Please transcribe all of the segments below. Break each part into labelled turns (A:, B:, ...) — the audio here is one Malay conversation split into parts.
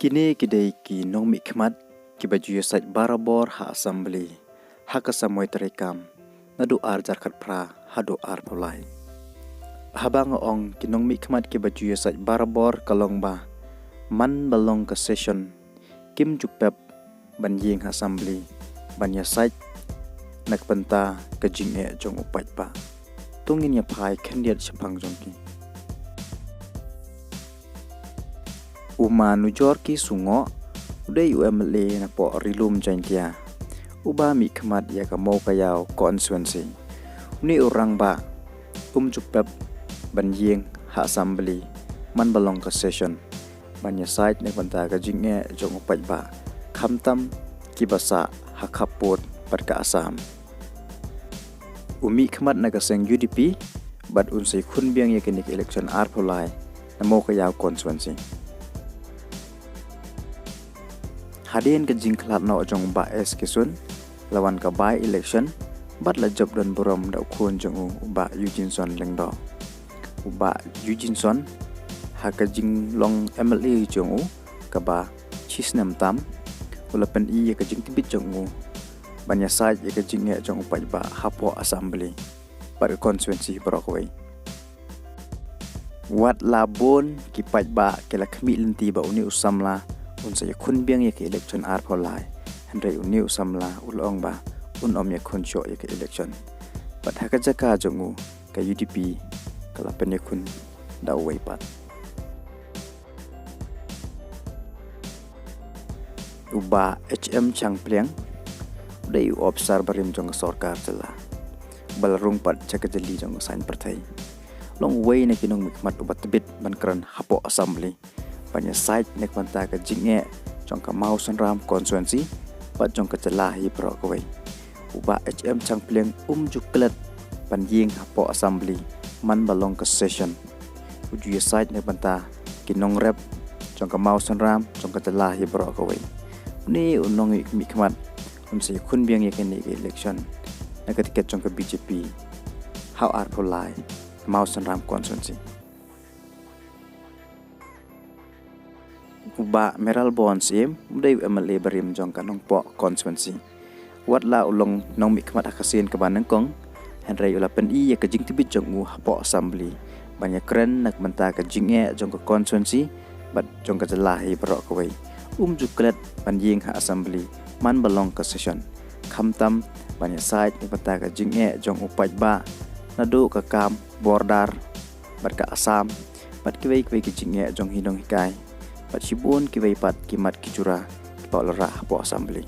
A: Kini kidai ki nong mikmat ki baju yasat barabor ha assembly ha kasamoy terekam nadu ar jarkat pra hadu ar polai habang ong ki nong mikmat ki baju yasat barabor kalong ba man balong ka session kim jupep ban ying assembly ban yasat nakpenta ka jinge jong upat pa tungin ya pai kandiat sepang jongki Uma nujor ki sungo udai UMLA na po rilum jantia uba mi khamat ya ka mau kayau constituency ni orang ba jupep ban yeng ha assembly man balong ka session ban ya site ne banta ka jinge jong upat ba khamtam ki basa ha khapot pat ka asam umi khamat na ka seng UDP bat unsai khun biang ya kenik election ar pholai na mau kayau constituency Hadin ke jingklat na ojong ba es kisun lawan ka by election bat la job don borom da khun jong ba Eugene lengdo ba Eugene ha ka jing long MLA jong ka ba chisnam tam ulapen I ka jing tibit jong banya sai ka jing ya jong pa ba hapo assembly par constituency brokawai wat labon ki pa ba kela khmi lenti ba uni usamla unsay khun biang ya ke election ar pholai handai uni usamla ulong ba unom ya khun cho ya ke election pat haka jaka jongu ka UDP kala pen ya khun dawai pat uba HM changpleng dai observer barim jong sarkar chala balarung pat chaka jali jong sign partai long way na kinong mikmat ubat bit ban kran hapo assembly Panya site nek banta ka jinge jong ka mau sanram constituency pat jong ka celahi pro kawai uba HM changpleng juklet pan ying hapo assembly man balong ka session uju site nek banta kinong rep jong ka mau sanram jong ka celahi pro kawai ni unong mikmat umsi khun biang ya keni election na ketika jong ka BJP how are polai mau sanram constituency Uba Meral Bonds mudai MLA barim jong kanong po constituency wat la ulong nong mikmat akasin ka banang kong henry ulapen I ya ka jing tibit jong po assembly banyak keren nak menta ka jinge jong ka constituency bat jong ka jelahi bro kawai juklet ban ying ha assembly man balong ka session khamtam banyak site ni menta ka jinge jong upat ba nadu ka kam bordar bat ka asam bat kiwai ki jinge jong hinong hikai pat sibun ki pat kimat kijura pa lara po assembly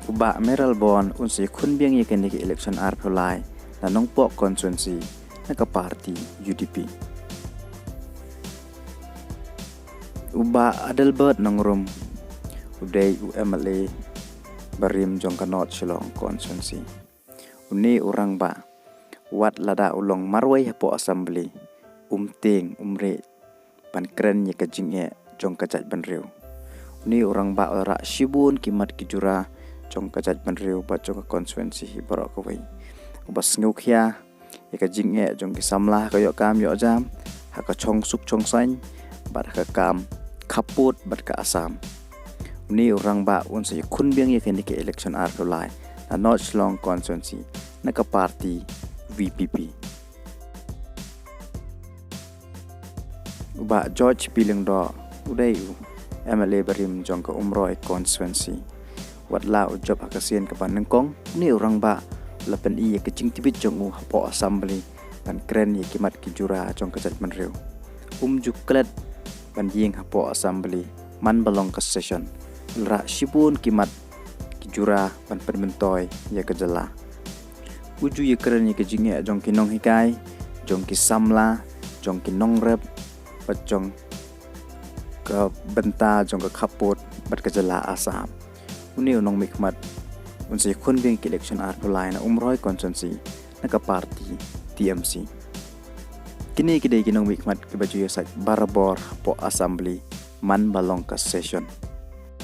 A: uba meral bon unsi khun biang ye ken election ar pholai na nong po constituency na ka party UDP uba adelbert nongrum udai UMLA barim jong kanot shilong constituency uni orang ba wat lada ulong marwai po assembly ting umre pan keren ye ka jinge jong kajat banriu ni orang ba ora sibun kimat kijura jong kajat banriu ba jong constituency borok kawai ubas ngukhia ya ka jinge jong ki samlah kayo kam yo jam ha ka chong suk chong sain bat ka kam khaput bat ka asam ni orang ba unsa khun biang ye ke election ar pholai na not long constituency na ka party VPP uba George Piling do udai MLA barim jong ka umroi constituency wat la job akasin ka banang kong ni orang ba lapen I ke jing tibit jong po assembly ban kren ye kimat kijura jong ka jat manriu juklet ban ying po assembly man balong ka session ra sibun kimat kijura ban permentoy ye ka jala uju ye kren ye ke jinge jong kinong hikai jong ki samla jong kinong rep pachong ka benta jong ka khapot bat ka jala asam uni unong mikmat unsi khun biang election ar pholai na umroi constituency na ka party TMC kini kidai kinong mikmat ke baju yasat barabor po assembly man balong ka session